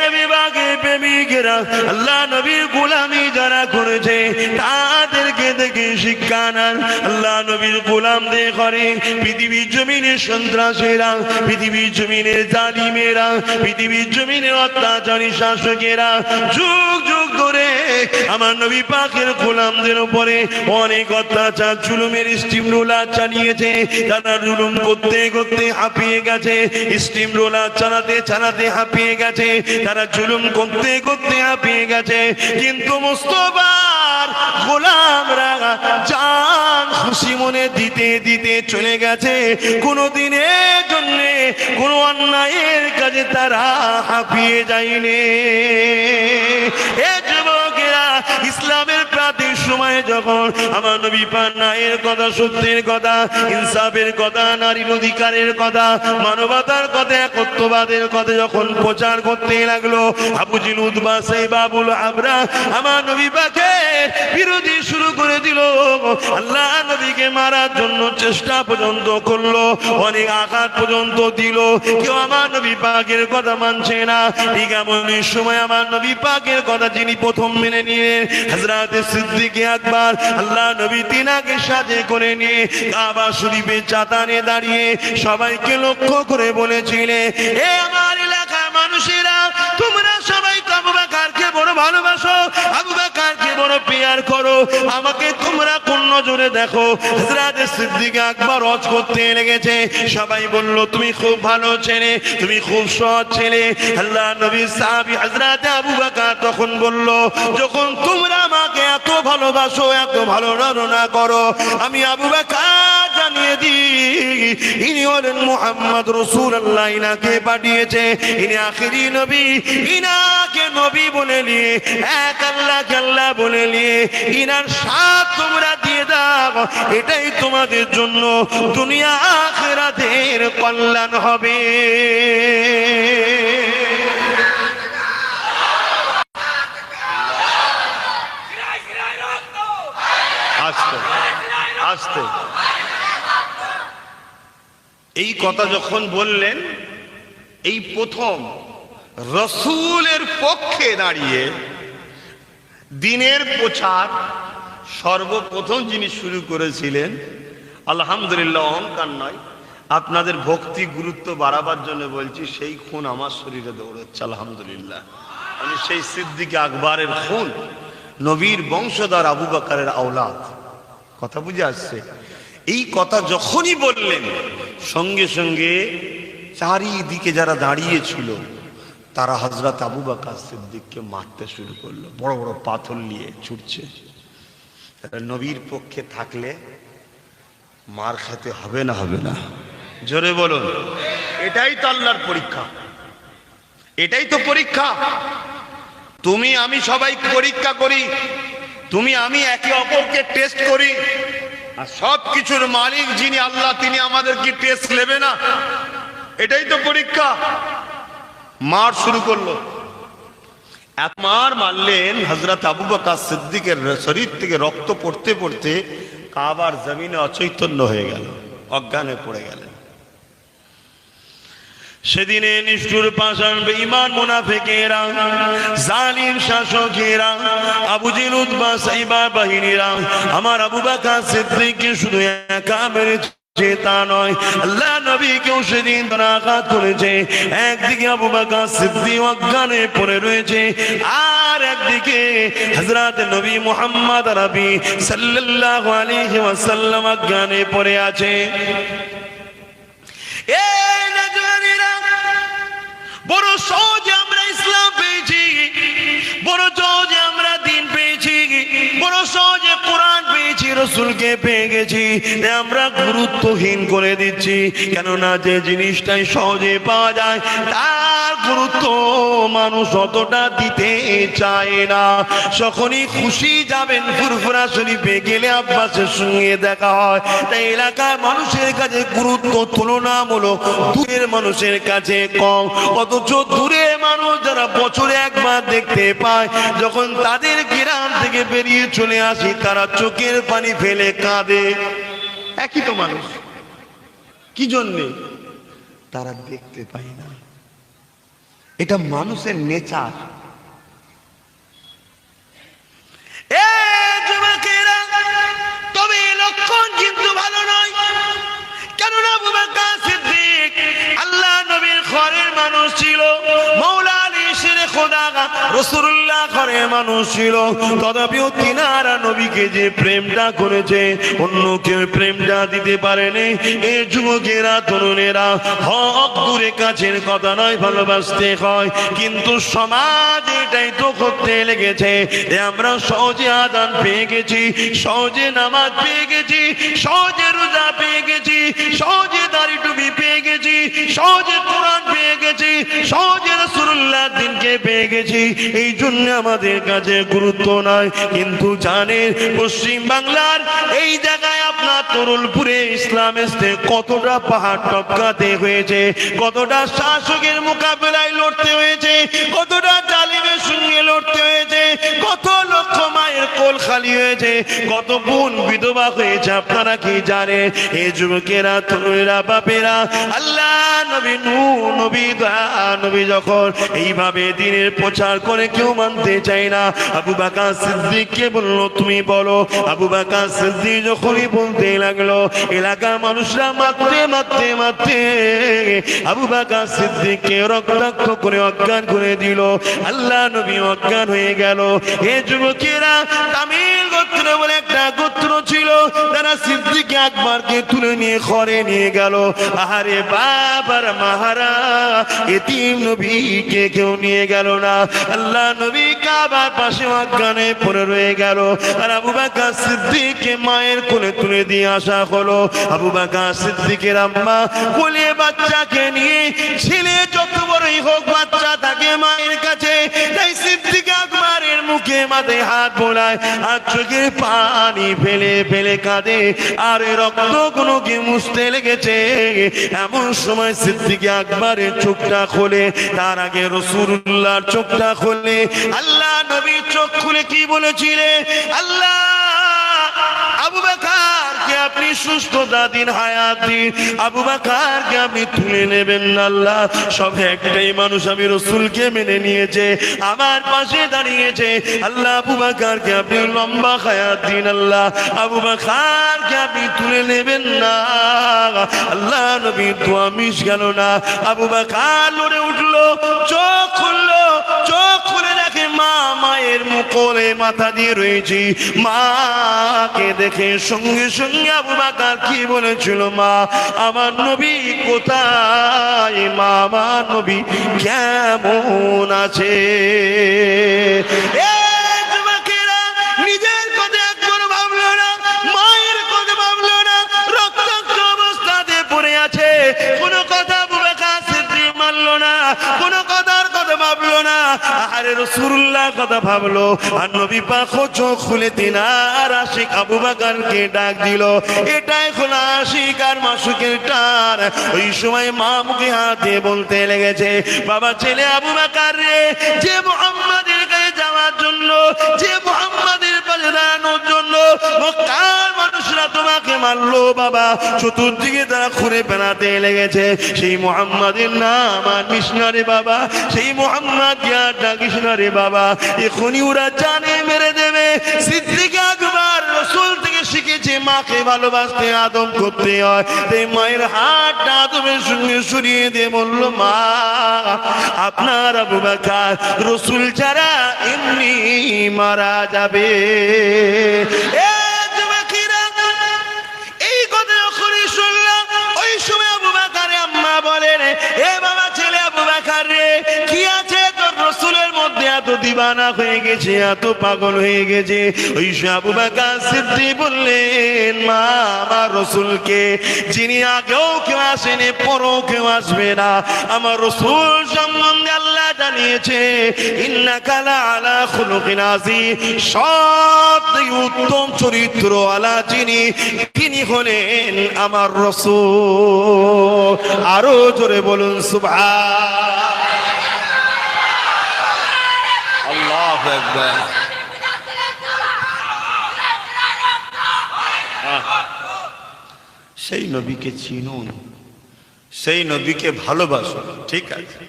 নবী পাকের প্রেমিকেরা আল্লাহ নবীর গোলামি যারা করেছে তাদেরকে দেখে শিক্ষা নেন। আল্লাহ নবীর গোলামদের করে পৃথিবীর জমিনের সন্ত্রাসীরা, পৃথিবীর জমিনের জালিমেরা, পৃথিবীর জমিনের অত্যাচারী শাসকেরা যুগ যুগ ধরে আমার নবী পাকের গোলামদের উপরে অনেক অত্যাচার জুলুমের স্টিম রোলার চালিয়েছে। তারা জুলুম করতে করতে হাঁপিয়ে গেছে, স্টিম রোলার চালাতে চালাতে হাঁপিয়ে গেছে, তারা জুলুম করতে করতে হাঁপিয়ে গেছে। কিন্তু মুস্তাফার গোলামরা জান খুশি মনে দিতে দিতে চলে গেছে। কোনদিনের জন্য কোন অন্যায়ের কাজে তারা হাঁপিয়ে যায়নি। এ যুবকেরা, ইসলামের প্রাতির সময়ে যখন আমার নবী পাক ন্যায়ের কথা, সত্যের কথা, ইনসাফের কথা, নারীর অধিকারের কথা, মানবতার কথা, একত্ববাদের কথা যখন প্রচার করতে লাগলো, আবু জিল উতবা সাইবা আবুল আবরা আমার নবী পাকের বিরোধী শুরু করে দিল। আল্লাহ নবীকে মারার জন্য চেষ্টা পর্যন্ত করলো, অনেক আঘাত পর্যন্ত দিল। কেউ আমার নবী পাকের কথা মানছে না। ঠিক এমনই সময় আমার নবী পাকের কথা যিনি প্রথম মেনে নিলেন হযরত সিদ্দিক আকবর, আল্লাহ নবী তিনাকে সাথে করে নিয়ে কাবা শরীফে চাতানে দাঁড়িয়ে সবাইকে লক্ষ্য করে বলেছিলেন, এ আমার এলাকার মানুষেরা, তোমরা সবাই তো আবু বকরকে বড় ভালোবাসো, আবু বকরকে বড় প্যার করো, আমাকে তোমরা কোন নজরে দেখো। হযরত সিদ্দিক আকবর হজ করতে লেগেছে। সবাই বলল, তুমি খুব ভালো ছেলে, তুমি খুব সৎ ছেলে। আল্লাহ নবীর সাহাবী হযরত আবু বকর তখন বলল, যখন তোমরা আমাকে এত ভালোবাসো, এত ভালো ধারণা করো, আমি আবু বকর জানিয়ে দিই, ইনি হলেন মুহাম্মদ রাসূলুল্লাহ, ইনাকে পাঠিয়েছে, ইনি আখিরি নবী, ইনাকে নবী বলে নিয়ে, এক আল্লাহকে আল্লাহ বলে নিয়ে ইনার সাথ তোমরা দিয়ে দাও, এটাই তোমাদের জন্য দুনিয়া আখিরাতের কল্যাণ হবে। আস্তে আস্তে এই কথা যখন বললেন, এই প্রথম রাসূলের পক্ষে দাঁড়িয়ে দিনের প্রচার সর্বপ্রথম যিনি শুরু করেছিলেন, আলহামদুলিল্লাহ, অহংকার নয়, আপনাদের ভক্তি গুরুত্ব বাড়াবার জন্য বলছি, সেই খুন আমার শরীরে দৌড়াচ্ছে, আলহামদুলিল্লাহ। আমি সেই সিদ্দিক আকবরের খুন, নবীর বংশধর আবু বকরের আওলাদ। কথা বুঝে আসছে? এই কথা যখনই বললেন, সঙ্গে সঙ্গে চারিদিকে যারা দাঁড়িয়ে ছিল তারা হযরত আবু বকর সিদ্দিককে মারতে শুরু করলো, বড় বড় পাথর নিয়ে ছুটছে। নবীর পক্ষে থাকলে মার খেতে হবে না, হবে না? জোরে বলুন। এটাই তো আল্লাহর পরীক্ষা, এটাই তো পরীক্ষা। তুমি আমি সবাই পরীক্ষা করি, তুমি আমি একে অপরকে টেস্ট করি, আর সব কিছুর মালিক যিনি আল্লাহ, তিনি আমাদের কি টেস্ট নেবে না? এটাই তো পরীক্ষা। মার শুরু করলো, এক মার মারলেন, হযরত আবু বকর সিদ্দিকের শরীর থেকে রক্ত পড়তে পড়তে কাবার জমিনে অচৈতন্য হয়ে গেল, অজ্ঞান হয়ে পড়ে গেলেন। সেদিনে নিষ্ঠুর পাষাণ বেঈমান মুনাফিকেরা, জালিম শাসকেরা, আবু জিল উতবা সাইবা বাহিনীরা আমার আবু বকর সিদ্দিককে শুধু একা মেরেছে তা নয়, আল্লাহ নবীকেও সেদিন তারা আঘাত করেছে। একদিকে আবু বকর সিদ্দিক অজ্ঞানে পড়ে রয়েছে, আর একদিকে হযরত নবী মুহাম্মদ আরবি সাল্লাল্লাহু আলাইহি ওয়াসাল্লাম অজ্ঞানে পড়ে আছে। এই নজওয়ানেরা, বড় সহজে আমরা ইসলাম পেয়েছি, বড় সহজে আমরা দ্বীন পেয়েছি, বড় সহজে কোরআন পেয়েছি, রাসূলকে পেয়ে গেছি, আমরা গুরুত্বহীন করে দিচ্ছি। কেননা যে জিনিসটাই সহজে পাওয়া যায় তার গুরুত্ব মানুষ অতটা দিতে চায় না। যখনই খুশি যাবেন ফুরফুরা শরীফে গেলে আব্বাসের সঙ্গে দেখা হয়, তাই এলাকার মানুষের কাছে গুরুত্ব তুলনামূলক দূরের মানুষের কাছে কম। অথচ দূরে মানুষ যারা বছরে একবার দেখতে পায়, যখন তাদের গ্রাম থেকে বেরিয়ে চলে আসি তারা চোখের পানি ফেলে কাঁদে। একই তো মানুষ, কি জন্যে? তারা দেখতে পায় না। এটা মানুষের নেচার। যুবকেরা, তবে লক্ষণ কিন্তু ভালো নয়। কেননা আবু বকর সিদ্দিক আল্লাহ নবীর ঘরের মানুষ ছিল, মওলা আলী শেরে খোদা রাসূলুল্লাহ ঘরের মানুষ ছিল। তথাপিও তিনারা নবীকে যে প্রেমটা করেছে অন্য কেউ প্রেমটা দিতে পারেনি। এই যুবকেরা, তরুণেরা, হক দূরে কাছের কথা নয়, ভালোবাসতে হয়। কিন্তু সমাজ এটাই তো করতে লেগেছে। আমরা সহজে আযান পেয়ে গেছি, সহজে নামাজ পেয়ে গেছি, সহজে রোজা পেয়ে গেছি, সহজে দাড়ি টুপি পেয়ে গেছি, সহজে কোরআন পেয়ে গেছি, সহজে রাসূলুল্লাহ দিনকে পেয়ে গেছি। এই জন্য আমাদের কাছে গুরুত্ব নাই। কিন্তু জানেন পশ্চিম বাংলার এই জায়গায় আপনার তরুলপুরে ইসলাম এসে কতটা পাহাড় টপকাতে হয়েছে, কতটা শাসকের মোকাবেলায় লড়তে হয়েছে, কতটা জালিমের সঙ্গে লড়তে হয়েছে, কত লক্ষ মায়ের কোল খালি হয়েছে, কত বোন বিধবা হয়েছে। আপনারা কি জানেন? এই যুবকেরা, তরুণেরা, বাপেরা, আল্লাহ নবী নূহ নবী নবী যখন এইভাবে দিনের প্রচার করে কেউ মানতে চায় না, আবু বকর সিদ্দিককে বলল তুমি বলো। আবু বকর সিদ্দিক যখনই বলতে লাগলো, এলাকার মানুষরা মারতে মারতে মারতে আবু বকর সিদ্দিককে রক্তাক্ত করে অজ্ঞান করে দিল। আল্লাহ নবী অজ্ঞান হয়ে গেল। এই যুবকেরা, তামিল গোত্র বলে একটা গোত্র ছিল, তারা সিদ্দিক আকবরকে তুলে নিয়ে ঘরে নিয়ে গেল। আহারে বাবার মাহারা, এতিম নবীকে কেউ নিয়ে গেল না। আল্লাহ নবী কাবার পাশে অজ্ঞানে পড়ে রয়ে গেল। আর আবু বকর সিদ্দিককে মায়ের কোলে তুলে দিয়ে আসা হলো। আবু বকর সিদ্দিকের আম্মা কোলে বাচ্চাকে নিয়ে, ছেলে যত বড়ই হোক বাচ্চা থাকে মায়ের কাছে, তাই সিদ্দিক আকবরের মুখে মাথায় হাত বোলায় আর চোখের পানি ফেলে ফেলে কাঁদে আর রক্তগুলোকে মুছতে লেগেছে। এমন সময় সিদ্দিক আকবরের চোখটা খোলে। তার আগে রাসূলুল্লাহর চোখটা খোলে। আল্লাহ নবী চোখ খুলে কি বলেছিলেন? আল্লাহ আবু বকরকে আপনি সুস্থতা দিন, হায়াত দিন। আবু বকরকে আপনি তুলে নেবেন না আল্লাহ। সব একটাই মানুষ, আমি রাসূলকে মেনে নিয়েছে, আমার পাশে দাঁড়িয়েছে। আল্লাহ আবু বকরকে আপনি লম্বা হায়াত দিন আল্লাহ। আবু বকরকে আপনি তুলে নেবেন না। আল্লাহ নবী দোয়া মিস গেল না। আবু বকর লড়ে উঠলো, চোখ খুললো, চোখ খুলে দেখে মা মায়ের কোলে মাথা দিয়ে রয়েছে। মাকে দেখে সঙ্গে সঙ্গে আবু বকর কি বলেছিল? মা আমার নবী কোথায়? মা আমার নবী কেমন আছে? নিজের কথা একবার ভাবলো না, মায়ের কথা ভাবলো না, রক্তাক্ত অবস্থাতে পড়ে আছে। কোনো কথা আবু বকর সিদ্দিক মানলো না, কোনো কথার কথা ভাবলো না। আরে রাসূলুল্লাহ কথা ভাবলো। আর নবী পাক চোখ খুলে তিনার আশিক আবু বকরকে ডাক দিল। এটাই হলো আশিক আর মাসুকের টান। ওই সময় মা মুখে হাত দিয়ে বলতে লেগেছে, বাবা ছেলে আবু বকর রে, যে মুহাম্মাদের কাছে যাওয়ার জন্য, যে মুহাম্মাদের পাশে দাঁড়ানোর জন্য মক্কার মানুষরা তোমাকে মারলো বাবা, চতুর্দিকে তারা ঘুরে বেড়াতে লেগেছে। সেই মুহাম্মাদের নাম আর মিশনারে বাবা, সেই মুহাম্মাদকে আর ডাকিস না রে বাবা, এখনই ওরা জানে মেরে দেবে। সিদ্দিক আকবর রাসূল থেকে শিখেছে মাকে ভালোবাসতে, আদম করতে হয়। তাই মায়ের হাতটা আদমের সঙ্গে সরিয়ে দিয়ে বলল, মা আপনার আবু বকর রাসূল ছাড়া এমনি মারা যাবে। এই কথা যখনই শুনলাম, ওই সময় আবু বকরের আম্মা বলেন, এ বাবা ছেলে আবু বকর রে, কি আছে তোর রাসূলের মধ্যে এত দিবানা হয়ে গেছে, এত পাগল হয়ে গেছে? ওই আবু বকর সিদ্দিক বললেন, মা আমার রাসূলকে, যিনি আগেও কেউ আসেনি পরেও কেউ আসবে না, আমার রাসূল সম্বন্ধে আল্লাহ জানিয়েছে, ইন্নাকা লাআলা খুলুকিন আযীম, সবথেকে উত্তম চরিত্র আলা যিনি, তিনি হলেন আমার রাসূল। আরো জোরে বলুন সুবহান আল্লাহু আকবার। সেই নবীকে চিনুন, সেই নবীকে ভালোবাসুন, ঠিক আছে?